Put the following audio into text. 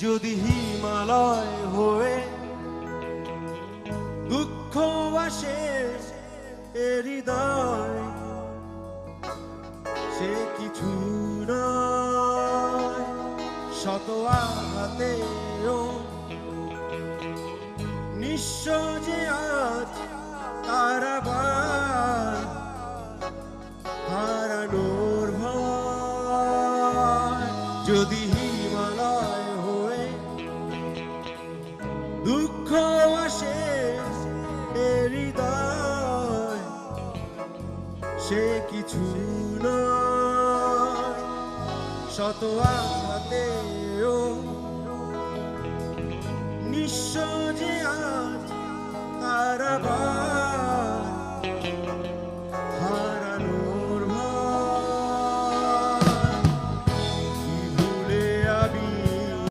যদি হিমালয় হয়ে দুঃখ আসে এ হৃদয়, সে কিছু নয়। শত আঘাতেও নিঃস্ব যে আজ কারাবার, হারানোর ভয়। যদি হিমালয় হয়ে দুঃখ আসে এ হৃদয়, সে কিছু নয়। শত আঘাতেও নিঃস্ব যে আজ কারাবার,